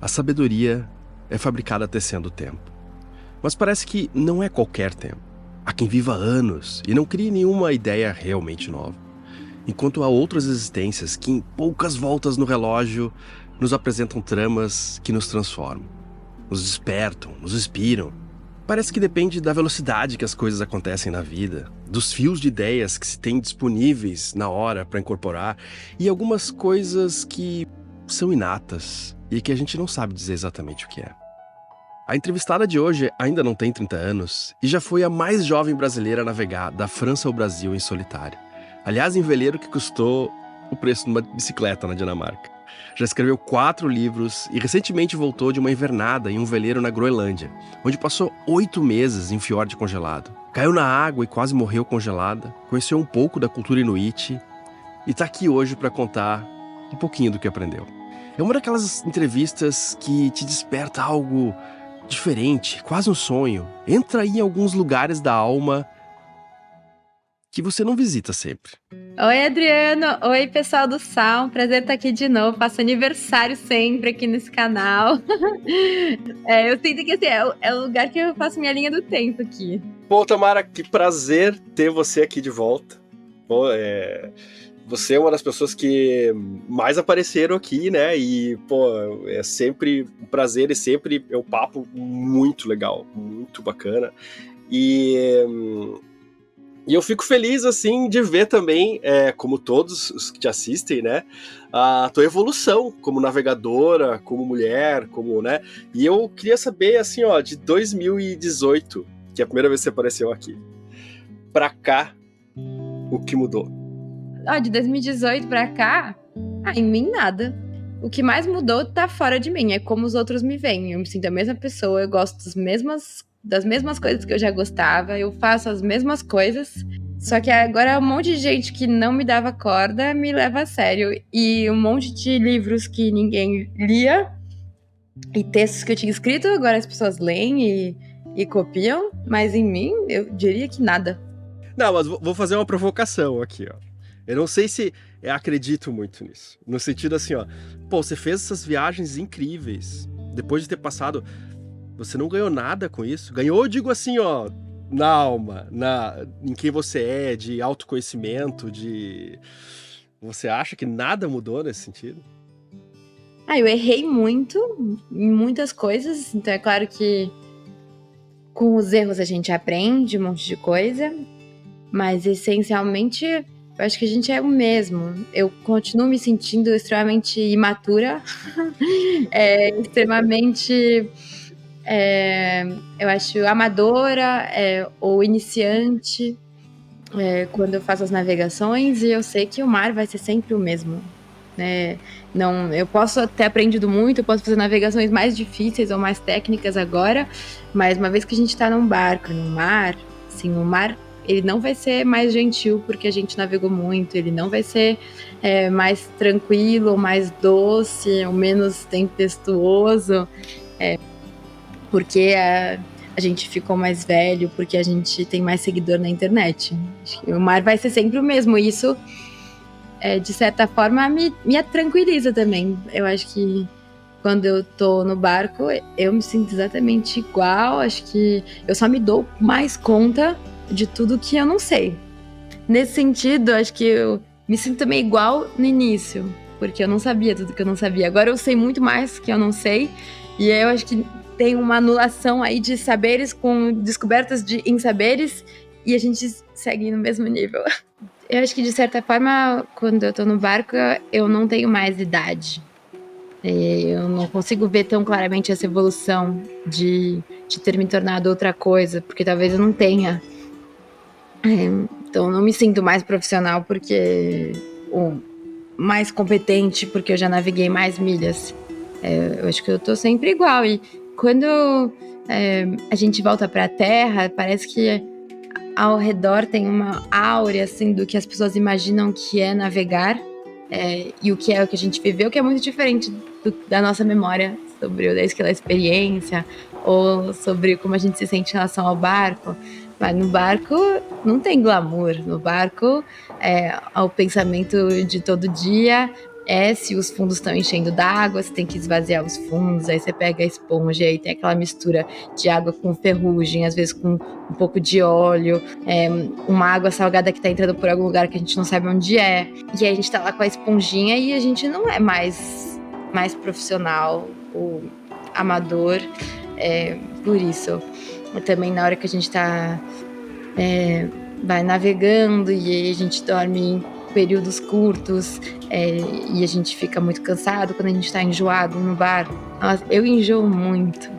A sabedoria é fabricada tecendo o tempo. Mas parece que não é qualquer tempo. Há quem viva anos e não crie nenhuma ideia realmente nova. Enquanto há outras existências que, em poucas voltas no relógio, nos apresentam tramas que nos transformam, nos despertam, nos inspiram. Parece que depende da velocidade que as coisas acontecem na vida, dos fios de ideias que se tem disponíveis na hora para incorporar e algumas coisas que são inatas e que a gente não sabe dizer exatamente o que é. A entrevistada de hoje ainda não tem 30 anos e já foi a mais jovem brasileira a navegar da França ao Brasil em solitário. Aliás, em veleiro que custou o preço de uma bicicleta na Dinamarca. Já escreveu 4 livros e recentemente voltou de uma invernada em um veleiro na Groenlândia, onde passou 8 meses em fiord congelado. Caiu na água e quase morreu congelada, conheceu um pouco da cultura inuit e está aqui hoje para contar um pouquinho do que aprendeu. É uma daquelas entrevistas que te desperta algo diferente, quase um sonho. Entra aí em alguns lugares da alma que você não visita sempre. Oi, Adriano. Oi, pessoal do Sal. Prazer estar aqui de novo. Faço aniversário sempre aqui nesse canal. Eu sinto que assim, é o lugar que eu faço minha linha do tempo aqui. Pô, Tamara, que prazer ter você aqui de volta. Pô, você é uma das pessoas que mais apareceram aqui, né? E, pô, é sempre um prazer e sempre é um papo muito legal, muito bacana. E eu fico feliz, assim, de ver também, como todos os que te assistem, né, a tua evolução como navegadora, como mulher, como, né, e eu queria saber, assim, ó, de 2018, que é a primeira vez que você apareceu aqui, pra cá, o que mudou? De 2018 pra cá, em mim nada. O que mais mudou tá fora de mim, é como os outros me veem. Eu me sinto a mesma pessoa, eu gosto das mesmas coisas que eu já gostava, eu faço as mesmas coisas, só que agora um monte de gente que não me dava corda me leva a sério, e um monte de livros que ninguém lia, e textos que eu tinha escrito, agora as pessoas leem e copiam, mas em mim, eu diria que nada. Não, mas vou fazer uma provocação aqui, ó. Eu não sei se eu acredito muito nisso. No sentido assim, ó, pô, você fez essas viagens incríveis, depois de ter passado. Você não ganhou nada com isso? Ganhou, eu digo assim, ó, na alma, em quem você é, de autoconhecimento, de... Você acha que nada mudou nesse sentido? Eu errei muito em muitas coisas, então é claro que com os erros a gente aprende um monte de coisa, mas essencialmente eu acho que a gente é o mesmo. Eu continuo me sentindo extremamente imatura, extremamente... eu acho amadora ou iniciante quando eu faço as navegações, e eu sei que o mar vai ser sempre o mesmo, né? Não, eu posso ter aprendido muito, eu posso fazer navegações mais difíceis ou mais técnicas agora, mas uma vez que a gente está num barco, no mar, assim, o mar ele não vai ser mais gentil porque a gente navegou muito, ele não vai ser mais tranquilo, ou mais doce, ou menos tempestuoso, porque a gente ficou mais velho, porque a gente tem mais seguidor na internet. O mar vai ser sempre o mesmo. Isso, de certa forma, me tranquiliza também. Eu acho que quando eu tô no barco, eu me sinto exatamente igual. Acho que eu só me dou mais conta de tudo que eu não sei. Nesse sentido, acho que eu me sinto também igual no início, porque eu não sabia tudo que eu não sabia. Agora eu sei muito mais que eu não sei, e eu acho que tem uma anulação aí de saberes com descobertas de insaberes, e a gente segue no mesmo nível. Eu acho que, de certa forma, quando eu tô no barco, eu não tenho mais idade. Eu não consigo ver tão claramente essa evolução de ter me tornado outra coisa, porque talvez eu não tenha. Então, eu não me sinto mais profissional ou mais competente porque eu já naveguei mais milhas. Eu acho que eu tô sempre igual. E quando a gente volta pra Terra, parece que ao redor tem uma áurea, assim, do que as pessoas imaginam que é navegar, e o que é o que a gente viveu, que é muito diferente da nossa memória sobre aquela experiência, ou sobre como a gente se sente em relação ao barco. Mas no barco não tem glamour. No barco, o pensamento de todo dia Se os fundos estão enchendo d'água, você tem que esvaziar os fundos, aí você pega a esponja, aí tem aquela mistura de água com ferrugem, às vezes com um pouco de óleo, uma água salgada que tá entrando por algum lugar que a gente não sabe onde é, e aí a gente tá lá com a esponjinha e a gente não é mais profissional ou amador, por isso. Também na hora que a gente tá vai navegando e aí a gente dorme em períodos curtos, e a gente fica muito cansado quando a gente tá enjoado no bar. Nossa, eu enjoo muito.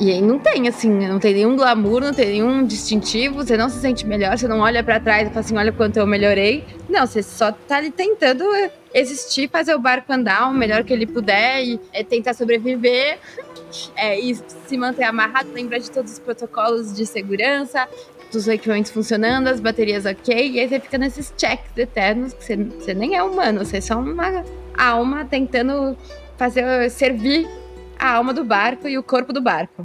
E aí não tem nenhum glamour, não tem nenhum distintivo, você não se sente melhor, você não olha pra trás e fala assim, olha quanto eu melhorei. Não, você só tá ali tentando existir, fazer o barco andar o melhor que ele puder e tentar sobreviver, e se manter amarrado, lembrar de todos os protocolos de segurança, dos equipamentos funcionando, as baterias ok, e aí você fica nesses checks eternos, que você nem é humano, você é só uma alma tentando servir a alma do barco e o corpo do barco.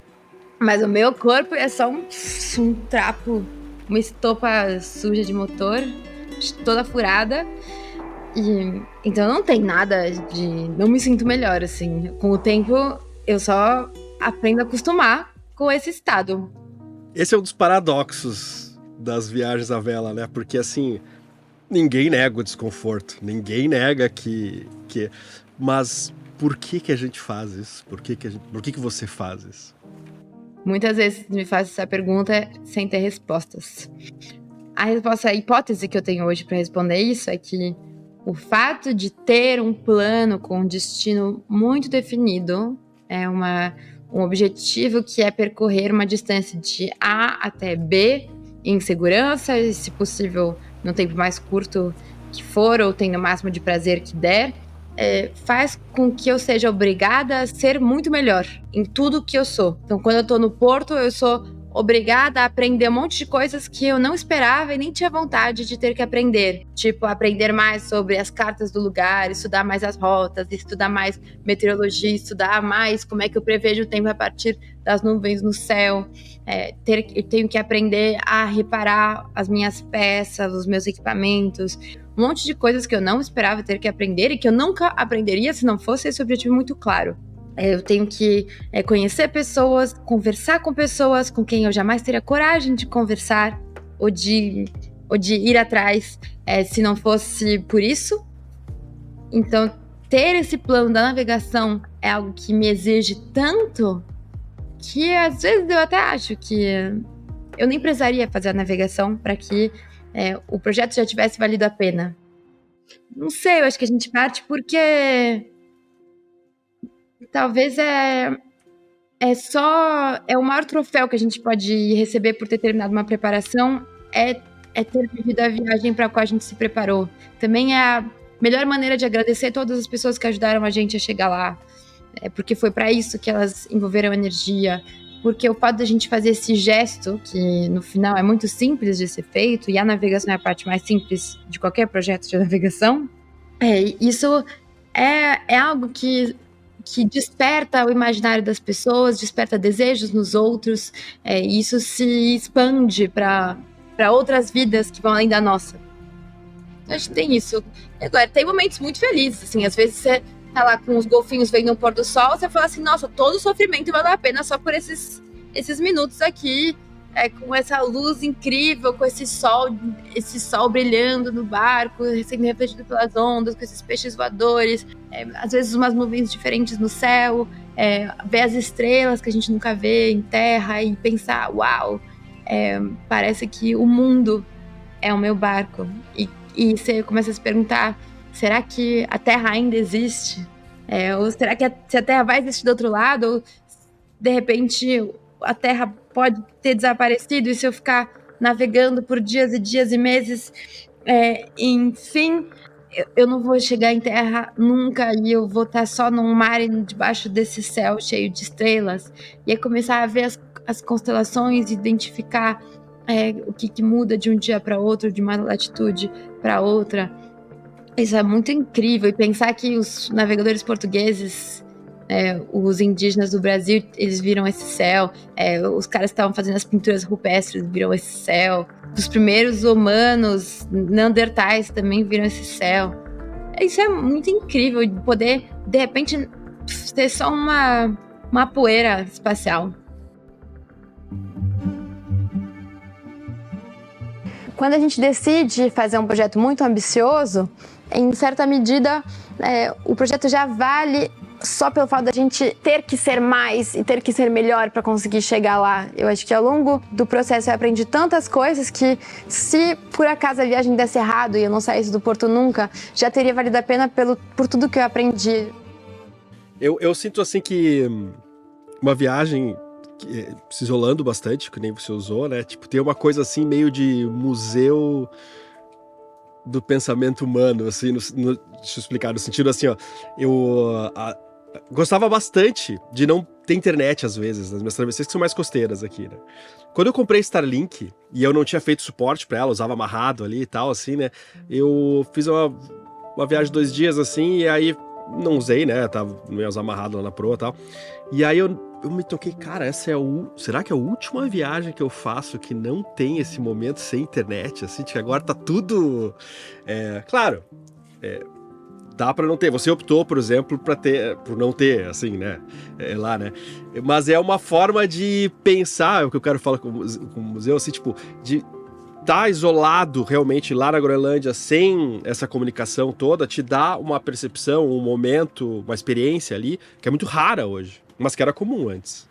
Mas o meu corpo é só um trapo, uma estopa suja de motor, toda furada, e então não tem nada de... Não me sinto melhor, assim. Com o tempo, eu só aprendo a acostumar com esse estado. Esse é um dos paradoxos das viagens à vela, né? Porque, assim, ninguém nega o desconforto, ninguém nega que... Mas por que a gente faz isso? Por que você faz isso? Muitas vezes me faz essa pergunta sem ter respostas. A hipótese que eu tenho hoje para responder isso é que o fato de ter um plano com um destino muito definido, um objetivo que é percorrer uma distância de A até B em segurança, e se possível no tempo mais curto que for, ou tendo o máximo de prazer que der, faz com que eu seja obrigada a ser muito melhor em tudo que eu sou. Então, quando eu tô no porto, eu sou obrigada a aprender um monte de coisas que eu não esperava e nem tinha vontade de ter que aprender. Tipo, aprender mais sobre as cartas do lugar, estudar mais as rotas, estudar mais meteorologia, estudar mais como é que eu prevejo o tempo a partir das nuvens no céu. Eu tenho que aprender a reparar as minhas peças, os meus equipamentos, um monte de coisas que eu não esperava ter que aprender e que eu nunca aprenderia se não fosse esse objetivo muito claro. Eu tenho que conhecer pessoas, conversar com pessoas com quem eu jamais teria coragem de conversar ou de ir atrás se não fosse por isso. Então, ter esse plano da navegação é algo que me exige tanto que às vezes eu até acho que eu nem precisaria fazer a navegação para que o projeto já tivesse valido a pena. Não sei, eu acho que a gente parte porque talvez o maior troféu que a gente pode receber por ter terminado uma preparação é ter vivido a viagem para a qual a gente se preparou. Também é a melhor maneira de agradecer todas as pessoas que ajudaram a gente a chegar lá, porque foi para isso que elas envolveram energia, porque o fato da gente fazer esse gesto, que no final é muito simples de ser feito, e a navegação é a parte mais simples de qualquer projeto de navegação, isso é algo que desperta o imaginário das pessoas, desperta desejos nos outros, e isso se expande para outras vidas que vão além da nossa. Acho que tem isso. Agora, tem momentos muito felizes, assim, às vezes você tá lá com os golfinhos vendo o pôr do sol, você fala assim, nossa, todo o sofrimento valeu a pena só por esses minutos aqui, com essa luz incrível, com esse sol brilhando no barco, sendo refletido pelas ondas, com esses peixes voadores, às vezes umas nuvens diferentes no céu, ver as estrelas que a gente nunca vê em terra e pensar, uau, parece que o mundo é o meu barco. E você começa a se perguntar, será que a Terra ainda existe? Ou será que se a Terra vai existir do outro lado? Ou, de repente, a Terra pode ter desaparecido e se eu ficar navegando por dias e dias e meses, enfim, eu não vou chegar em Terra nunca e eu vou estar só num mar debaixo desse céu cheio de estrelas. E aí começar a ver as constelações e identificar o que muda de um dia para outro, de uma latitude para outra. Isso é muito incrível. E pensar que os navegadores portugueses, os indígenas do Brasil, eles viram esse céu. Os caras que estavam fazendo as pinturas rupestres viram esse céu. Os primeiros humanos neandertais também viram esse céu. Isso é muito incrível, de poder, de repente, ter só uma poeira espacial. Quando a gente decide fazer um projeto muito ambicioso, em certa medida, o projeto já vale só pelo fato da gente ter que ser mais e ter que ser melhor para conseguir chegar lá. Eu acho que ao longo do processo eu aprendi tantas coisas que, se por acaso a viagem desse errado e eu não saísse do Porto nunca, já teria valido a pena por tudo que eu aprendi. Eu sinto assim que uma viagem se isolando bastante, que nem você usou, né? Tipo, tem uma coisa assim meio de museu do pensamento humano, assim, deixa eu explicar, no sentido assim, ó, eu gostava bastante de não ter internet às vezes, nas minhas travessias que são mais costeiras aqui, né? Quando eu comprei Starlink, e eu não tinha feito suporte pra ela, usava amarrado ali e tal, assim, né? Eu fiz uma viagem de 2 dias, assim, e aí não usei, né? Tava meio amarrado lá na proa e tal. E aí eu me toquei, cara, será que é a última viagem que eu faço que não tem esse momento sem internet, assim, que agora tá tudo... claro, dá pra não ter. Você optou, por exemplo, por não ter, assim, né? Lá, né? Mas é uma forma de pensar, é o que eu quero falar com o museu, assim, tipo, de estar isolado realmente lá na Groenlândia, sem essa comunicação toda, te dá uma percepção, um momento, uma experiência ali, que é muito rara hoje, mas que era comum antes.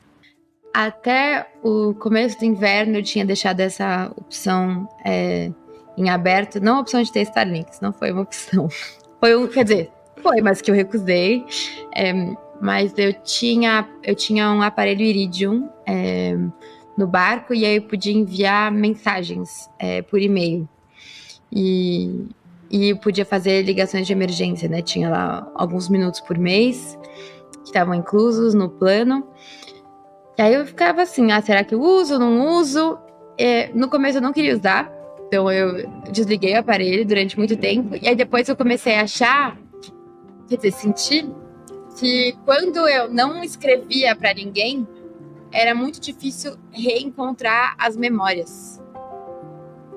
Até o começo do inverno eu tinha deixado essa opção em aberto, não a opção de ter Starlinks, não foi uma opção. Foi, mas que eu recusei. Mas eu tinha um aparelho Iridium no barco, e aí eu podia enviar mensagens por e-mail. E eu podia fazer ligações de emergência, né? Tinha lá alguns minutos por mês que estavam inclusos no plano. E aí eu ficava assim, será que eu uso, não uso? No começo eu não queria usar, então eu desliguei o aparelho durante muito tempo. E aí depois eu comecei a achar, sentir que quando eu não escrevia para ninguém, era muito difícil reencontrar as memórias.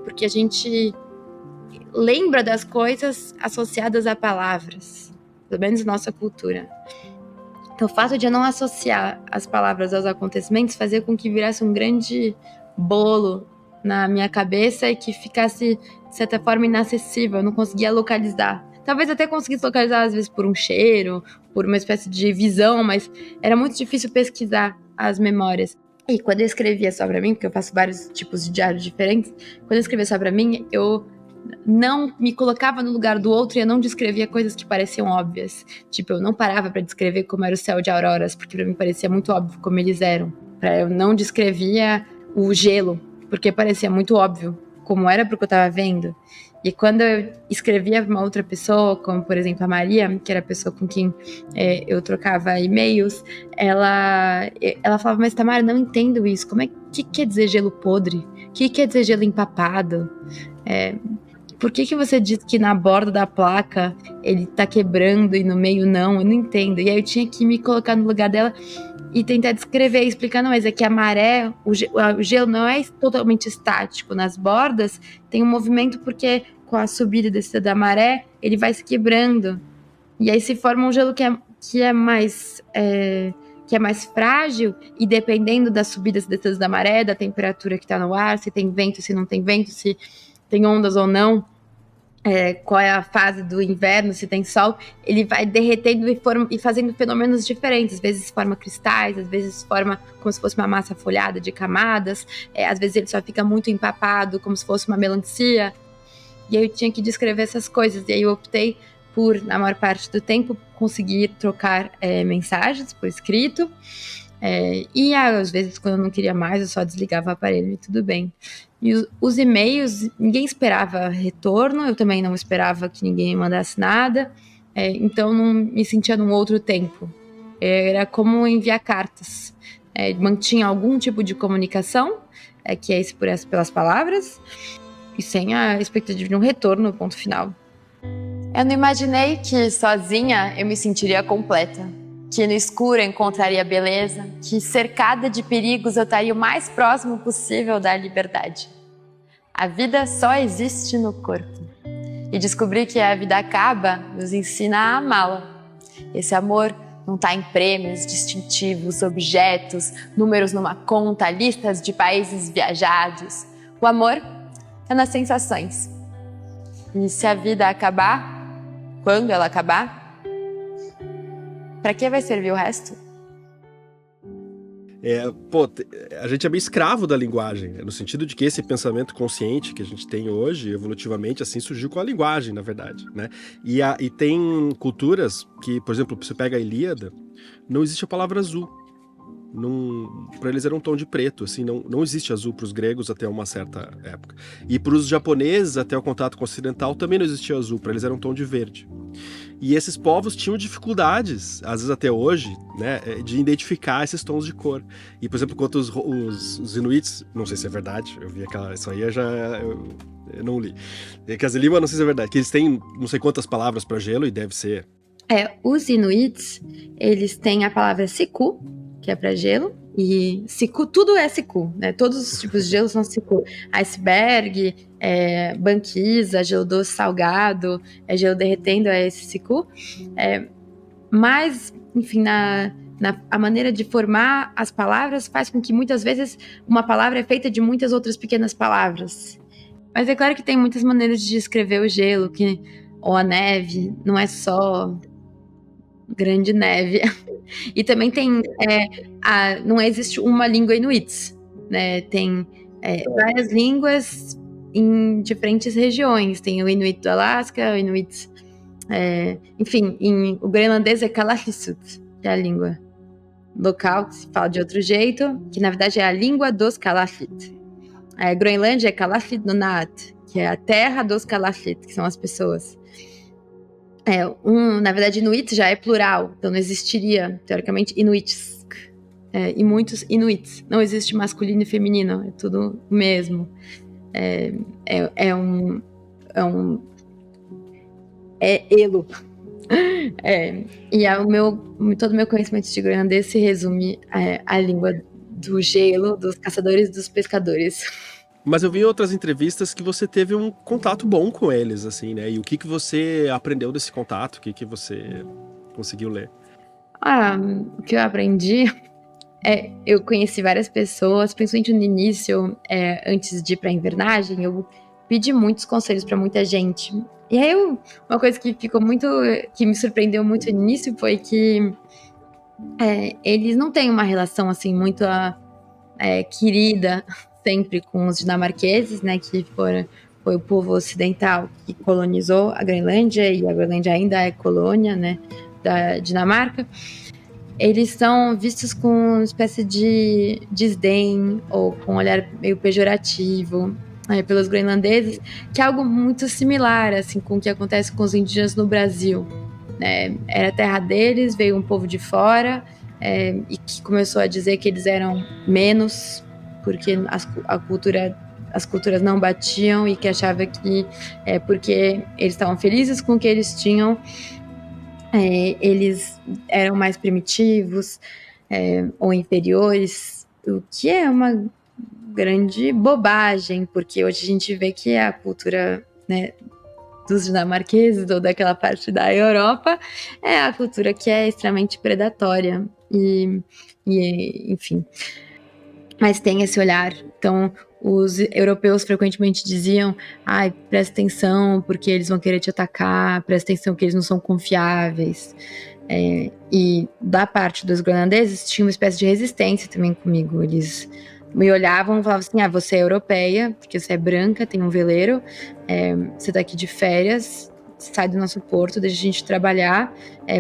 Porque a gente lembra das coisas associadas a palavras, pelo menos na nossa cultura. Então, o fato de eu não associar as palavras aos acontecimentos fazia com que virasse um grande bolo na minha cabeça e que ficasse, de certa forma, inacessível. Eu não conseguia localizar. Talvez até conseguisse localizar, às vezes, por um cheiro, por uma espécie de visão, mas era muito difícil pesquisar as memórias. E quando eu escrevia só pra mim, porque eu faço vários tipos de diários diferentes, quando eu escrevia só pra mim, eu não me colocava no lugar do outro e eu não descrevia coisas que pareciam óbvias. Tipo, eu não parava pra descrever como era o céu de auroras, porque pra mim parecia muito óbvio como eles eram. Eu não descrevia o gelo, porque parecia muito óbvio como era porque eu tava vendo. E quando eu escrevia pra uma outra pessoa, como por exemplo a Maria, que era a pessoa com quem eu trocava e-mails, ela falava, mas Tamara, não entendo isso. Que quer dizer gelo podre? O que quer dizer gelo empapado? Por que você diz que na borda da placa ele tá quebrando e no meio não? Eu não entendo. E aí eu tinha que me colocar no lugar dela e tentar descrever, explicar, não, mas é que a maré, o gelo não é totalmente estático. Nas bordas tem um movimento porque com a subida e descida da maré, ele vai se quebrando. E aí se forma um gelo que é mais frágil, e dependendo das subidas e descidas da maré, da temperatura que tá no ar, se tem vento, se não tem vento, se tem ondas ou não, qual é a fase do inverno, se tem sol, ele vai derretendo e fazendo fenômenos diferentes. Às vezes forma cristais, às vezes forma como se fosse uma massa folhada de camadas, às vezes ele só fica muito empapado, como se fosse uma melancia. E aí eu tinha que descrever essas coisas, e aí eu optei por, na maior parte do tempo, conseguir trocar mensagens por escrito, e às vezes, quando eu não queria mais, eu só desligava o aparelho e tudo bem. E os e-mails, ninguém esperava retorno, eu também não esperava que ninguém me mandasse nada, então não me sentia num outro tempo. Era como enviar cartas. Mantinha algum tipo de comunicação, que é esse pelas palavras, e sem a expectativa de um retorno, ponto final. Eu não imaginei que sozinha eu me sentiria completa, que no escuro eu encontraria beleza, que cercada de perigos eu estaria o mais próximo possível da liberdade. A vida só existe no corpo. E descobrir que a vida acaba nos ensina a amá-la. Esse amor não está em prêmios, distintivos, objetos, números numa conta, listas de países viajados. O amor é nas sensações. E se a vida acabar, quando ela acabar, para que vai servir o resto? A gente é meio escravo da linguagem, no sentido de que esse pensamento consciente que a gente tem hoje, evolutivamente, assim, surgiu com a linguagem, na verdade, né? E tem culturas que, por exemplo, você pega a Ilíada, não existe a palavra azul. Para eles era um tom de preto, assim, não existe azul para os gregos até uma certa época. E para os japoneses, até o contato com o ocidental, também não existia azul, para eles era um tom de verde. E esses povos tinham dificuldades, às vezes até hoje, né, de identificar esses tons de cor. E, por exemplo, quanto os inuits, não sei se é verdade, eu vi isso aí eu não li. Quer Lima, não sei se é verdade, que eles têm não sei quantas palavras para gelo e deve ser. Os inuits, eles têm a palavra siku, que é para gelo, e siku, tudo é siku, né? Todos os tipos de gelo são siku. Iceberg, banquisa, gelo doce salgado, gelo derretendo, é esse siku. Mas, enfim, a maneira de formar as palavras faz com que muitas vezes uma palavra é feita de muitas outras pequenas palavras. Mas é claro que tem muitas maneiras de descrever o gelo, ou a neve, não é só grande neve. E também tem, não existe uma língua inuit, né? Tem várias línguas em diferentes regiões. Tem o inuit do Alasca, o inuit... enfim, o groenlandês é Kalaallisut, que é a língua local, que se fala de outro jeito, que na verdade é a língua dos Kalaallit. A Groenlândia é Kalaallit Nunaat, que é a terra dos Kalaallit, que são as pessoas. Na verdade, Inuit já é plural, então não existiria, teoricamente, Inuits. E muitos Inuits. Não existe masculino e feminino, é tudo o mesmo. Elo. Todo o meu conhecimento de groenlandês se resume à língua do gelo, dos caçadores e dos pescadores. Mas eu vi em outras entrevistas que você teve um contato bom com eles, assim, né? E o que você aprendeu desse contato? O que você conseguiu ler? O que eu aprendi eu conheci várias pessoas, principalmente no início, antes de ir pra invernagem, eu pedi muitos conselhos para muita gente. E aí, uma coisa que me surpreendeu muito no início foi que eles não têm uma relação, assim, muito querida sempre com os dinamarqueses, né, que foi o povo ocidental que colonizou a Groenlândia, e a Groenlândia ainda é colônia, né, da Dinamarca. Eles são vistos com uma espécie de desdém ou com um olhar meio pejorativo pelos groenlandeses, que é algo muito similar assim, com o que acontece com os indígenas no Brasil. Era a terra deles, veio um povo de fora e que começou a dizer que eles eram menos, porque as culturas não batiam, e que achava que porque eles estavam felizes com o que eles tinham, eles eram mais primitivos ou inferiores, o que é uma grande bobagem, porque hoje a gente vê que a cultura, né, dos dinamarqueses ou daquela parte da Europa é a cultura que é extremamente predatória e enfim, mas tem esse olhar. Então os europeus frequentemente diziam: presta atenção porque eles vão querer te atacar, presta atenção que eles não são confiáveis. E da parte dos groenlandeses tinha uma espécie de resistência também comigo. Eles me olhavam e falavam assim: você é europeia, porque você é branca, tem um veleiro, você tá aqui de férias, sai do nosso porto, deixa a gente trabalhar,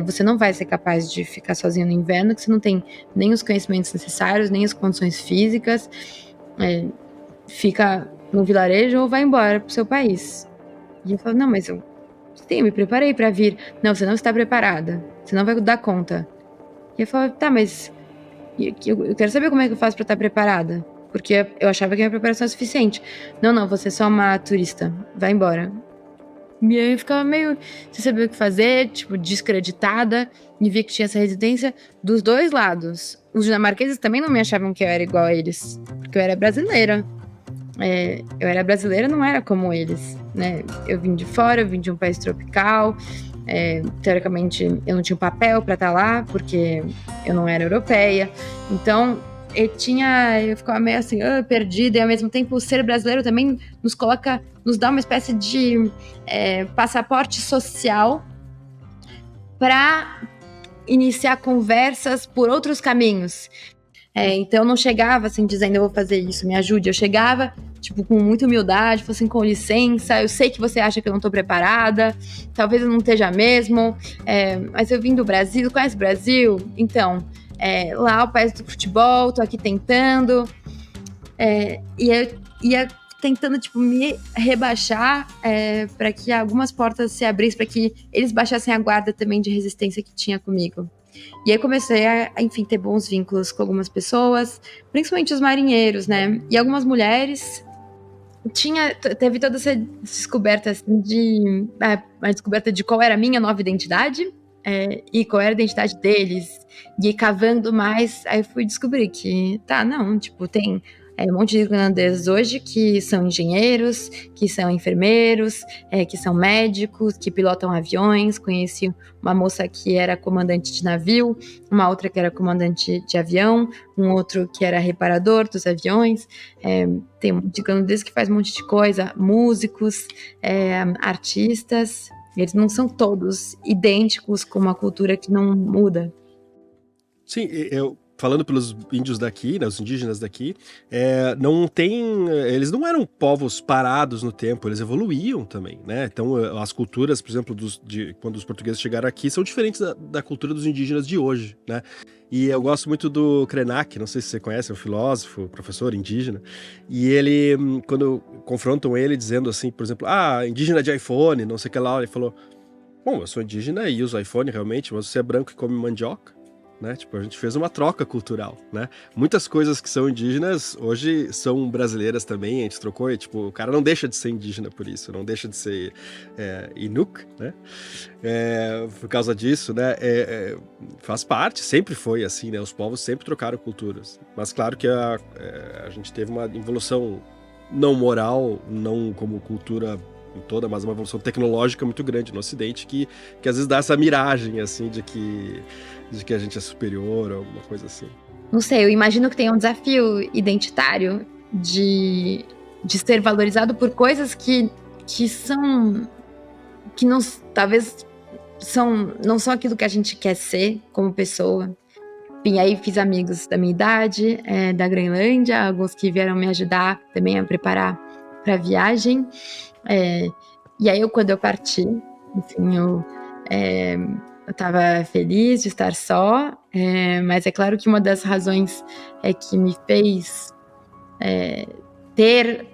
você não vai ser capaz de ficar sozinho no inverno, que você não tem nem os conhecimentos necessários, nem as condições físicas, fica no vilarejo ou vai embora pro seu país. E eu falo: não, mas eu me preparei para vir. Não, você não está preparada, você não vai dar conta. E eu falo: tá, mas eu quero saber como é que eu faço para estar preparada, porque eu achava que a minha preparação era suficiente. Não, você é só uma turista, vai embora. E aí eu ficava meio sem saber o que fazer, tipo, descreditada, e via que tinha essa resistência dos dois lados. Os dinamarqueses também não me achavam que eu era igual a eles, porque eu era brasileira. Eu era brasileira, não era como eles, né? Eu vim de fora, eu vim de um país tropical. Teoricamente, eu não tinha um papel para estar lá, porque eu não era europeia. Então, eu ficava meio assim, perdida, e ao mesmo tempo, o ser brasileiro também nos dá uma espécie de passaporte social para iniciar conversas por outros caminhos. Então eu não chegava assim dizendo eu vou fazer isso, me ajude. Eu chegava tipo com muita humildade, falei assim, com licença, eu sei que você acha que eu não tô preparada, talvez eu não esteja mesmo, mas eu vim do Brasil, conhece o Brasil? Então, lá o país do futebol, tô aqui tentando, e eu ia tentando tipo me rebaixar para que algumas portas se abrissem, para que eles baixassem a guarda também de resistência que tinha comigo. E aí comecei enfim, ter bons vínculos com algumas pessoas, principalmente os marinheiros, né? E algumas mulheres. Teve toda essa descoberta assim, a descoberta de qual era a minha nova identidade e qual era a identidade deles. E cavando mais, aí eu fui descobrir que, não, tipo, tem um monte de irlandeses hoje que são engenheiros, que são enfermeiros, que são médicos, que pilotam aviões. Conheci uma moça que era comandante de navio, uma outra que era comandante de avião, um outro que era reparador dos aviões. Tem um de irlandês que faz um monte de coisa, músicos, artistas. Eles não são todos idênticos com uma cultura que não muda. Sim, falando pelos índios daqui, né, os indígenas daqui, eles não eram povos parados no tempo, eles evoluíam também, né? Então as culturas, por exemplo, quando os portugueses chegaram aqui, são diferentes da cultura dos indígenas de hoje, né? E eu gosto muito do Krenak, não sei se você conhece, é um filósofo, professor indígena, e ele, quando confrontam ele dizendo assim, por exemplo, indígena de iPhone, não sei o que lá, ele falou, bom, eu sou indígena e uso iPhone realmente, mas você é branco e come mandioca, né? Tipo, a gente fez uma troca cultural, né? Muitas coisas que são indígenas hoje são brasileiras também, a gente trocou, e tipo, o cara não deixa de ser indígena por isso, não deixa de ser Inuk, né? Por causa disso, né? Faz parte, sempre foi assim, né? Os povos sempre trocaram culturas, mas claro que a gente teve uma evolução não moral, não como cultura toda, mas uma evolução tecnológica muito grande no Ocidente que às vezes dá essa miragem, assim, de que a gente é superior ou alguma coisa assim. Não sei, eu imagino que tem um desafio identitário de ser valorizado por coisas que não, talvez não são aquilo que a gente quer ser como pessoa. Enfim, aí fiz amigos da minha idade, da Groenlândia, alguns que vieram me ajudar também a preparar para a viagem. E aí, quando eu parti, enfim, eu estava feliz de estar só, mas é claro que uma das razões que me fez ter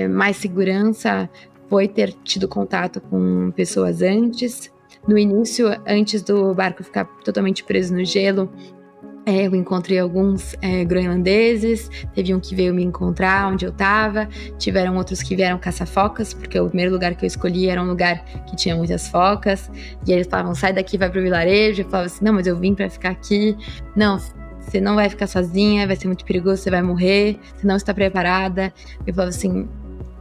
mais segurança foi ter tido contato com pessoas antes. No início, antes do barco ficar totalmente preso no gelo, eu encontrei alguns groenlandeses, teve um que veio me encontrar onde eu estava, tiveram outros que vieram caçar focas, porque o primeiro lugar que eu escolhi era um lugar que tinha muitas focas, e eles falavam, sai daqui, vai pro vilarejo. Eu falava assim, não, mas eu vim para ficar aqui, não, você não vai ficar sozinha, vai ser muito perigoso, você vai morrer, você não está preparada. Eu falava assim,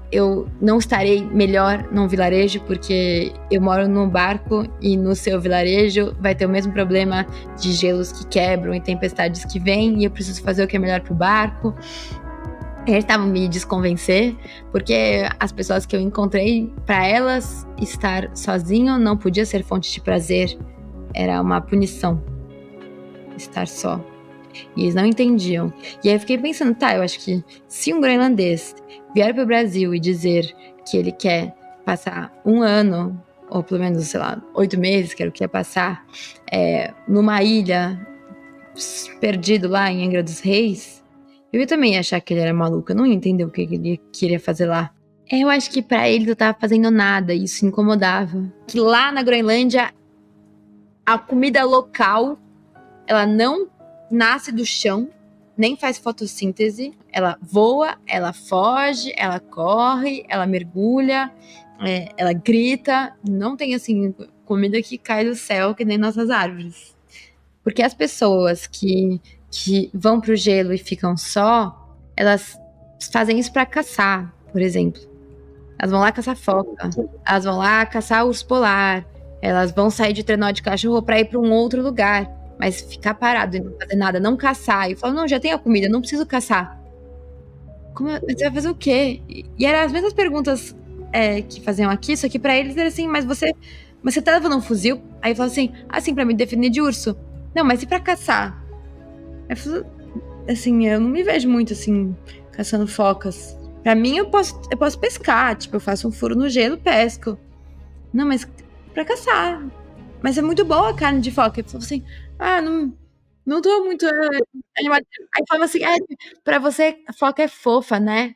eu não estarei melhor num vilarejo porque eu moro num barco e no seu vilarejo vai ter o mesmo problema de gelos que quebram e tempestades que vêm, e eu preciso fazer o que é melhor pro barco. Eles estavam me desconvencer, porque as pessoas que eu encontrei, para elas, estar sozinho não podia ser fonte de prazer, era uma punição estar só. E eles não entendiam. E aí eu fiquei pensando, eu acho que se um groenlandês vier para o Brasil e dizer que ele quer passar um ano, ou pelo menos, sei lá, 8 meses, que era o que ia passar, numa ilha, perdido lá em Angra dos Reis, eu ia também achar que ele era maluco, eu não ia entender o que ele queria fazer lá. Eu acho que para ele não tava fazendo nada, e isso incomodava. Que lá na Groenlândia, a comida local, ela não nasce do chão, nem faz fotossíntese, ela voa, ela foge, ela corre, ela mergulha, ela grita, não tem assim comida que cai do céu que nem nossas árvores. Porque as pessoas que vão pro gelo e ficam só, elas fazem isso pra caçar, por exemplo. Elas vão lá caçar foca, elas vão lá caçar urso polar, elas vão sair de trenó de cachorro pra ir pra um outro lugar, mas ficar parado e não fazer nada, não caçar. E eu falo, não, já tem a comida, não preciso caçar. Você vai fazer o quê? E eram as mesmas perguntas que faziam aqui, só que pra eles era assim, mas você tá levando um fuzil? Aí eu falo assim, pra me defender de urso. Não, mas e pra caçar? Eu falo, assim, eu não me vejo muito assim, caçando focas. Pra mim, eu posso pescar, tipo, eu faço um furo no gelo, pesco. Não, mas pra caçar. Mas é muito boa a carne de foca. Eu falo assim, não tô muito animada. Aí fala assim, pra você, a foca é fofa, né?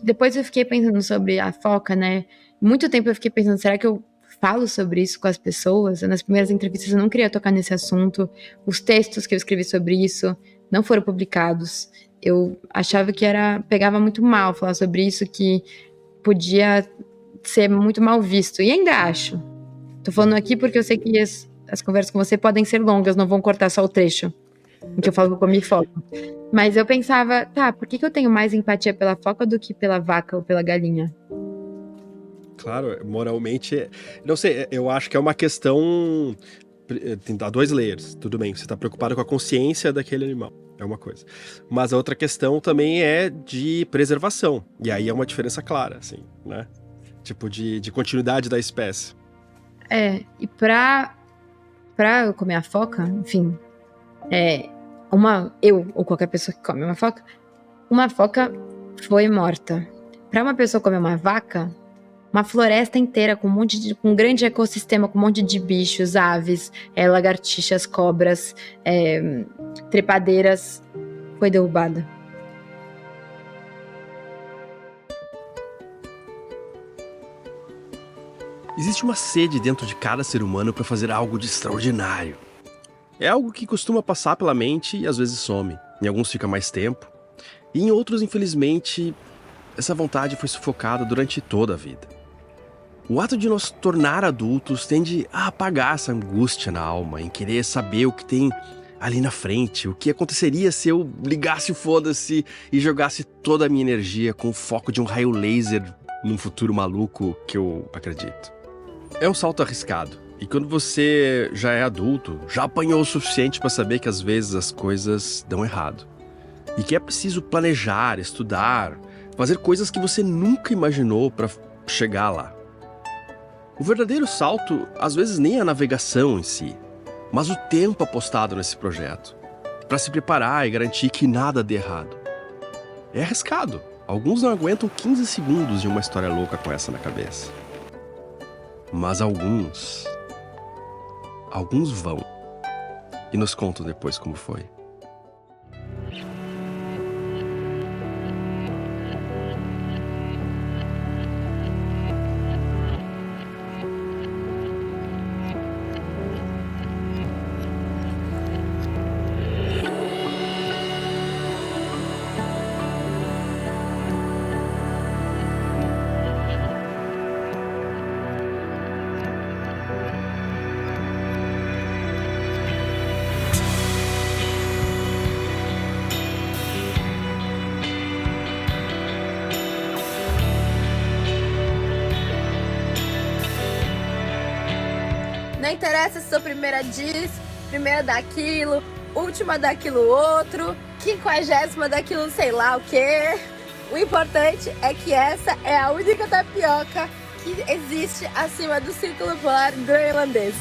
Depois eu fiquei pensando sobre a foca, né? Muito tempo eu fiquei pensando, será que eu falo sobre isso com as pessoas? Nas primeiras entrevistas eu não queria tocar nesse assunto. Os textos que eu escrevi sobre isso não foram publicados. Eu achava que pegava muito mal falar sobre isso, que podia ser muito mal visto. E ainda acho. Tô falando aqui porque eu sei que as conversas com você podem ser longas, não vão cortar só o trecho em que eu falo que eu comi foca. Mas eu pensava, tá, por que eu tenho mais empatia pela foca do que pela vaca ou pela galinha? Claro, moralmente, não sei, eu acho que é uma questão, há dois layers, tudo bem, você tá preocupado com a consciência daquele animal, é uma coisa. Mas a outra questão também é de preservação, e aí é uma diferença clara, assim, né? Tipo, de continuidade da espécie. E pra eu comer a foca, enfim, eu ou qualquer pessoa que come uma foca foi morta. Pra uma pessoa comer uma vaca, uma floresta inteira com com um grande ecossistema, com um monte de bichos, aves, lagartixas, cobras, trepadeiras, foi derrubada. Existe uma sede dentro de cada ser humano para fazer algo de extraordinário. É algo que costuma passar pela mente e às vezes some. Em alguns fica mais tempo. E em outros, infelizmente, essa vontade foi sufocada durante toda a vida. O ato de nos tornar adultos tende a apagar essa angústia na alma, em querer saber o que tem ali na frente, o que aconteceria se eu ligasse o foda-se e jogasse toda a minha energia com o foco de um raio laser num futuro maluco que eu acredito. É um salto arriscado. E quando você já é adulto, já apanhou o suficiente para saber que às vezes as coisas dão errado. E que é preciso planejar, estudar, fazer coisas que você nunca imaginou para chegar lá. O verdadeiro salto, às vezes, nem é a navegação em si, mas o tempo apostado nesse projeto, para se preparar e garantir que nada dê errado. É arriscado. Alguns não aguentam 15 segundos de uma história louca com essa na cabeça. Mas alguns vão. E nos contam depois como foi. Não interessa se sou primeira disso, primeira daquilo, última daquilo outro, 50ª daquilo sei lá o quê. O importante é que essa é a única tapioca que existe acima do Círculo Polar Groenlandês.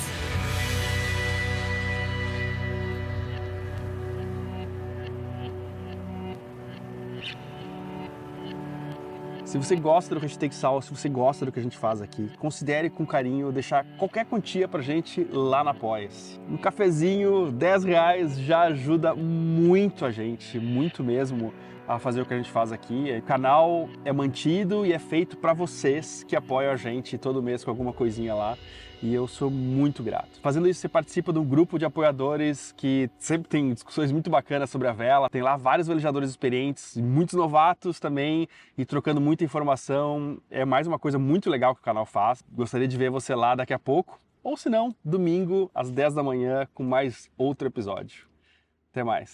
Se você gosta do Hashtag Sal, se você gosta do que a gente faz aqui, considere com carinho deixar qualquer quantia pra gente lá na Apoia-se. Um cafezinho, R$10 já ajuda muito a gente, muito mesmo, a fazer o que a gente faz aqui. O canal é mantido e é feito para vocês que apoiam a gente todo mês com alguma coisinha lá. E eu sou muito grato. Fazendo isso, você participa de um grupo de apoiadores que sempre tem discussões muito bacanas sobre a vela. Tem lá vários velejadores experientes, muitos novatos também, e trocando muita informação. É mais uma coisa muito legal que o canal faz. Gostaria de ver você lá daqui a pouco. Ou se não, domingo, às 10 da manhã, com mais outro episódio. Até mais.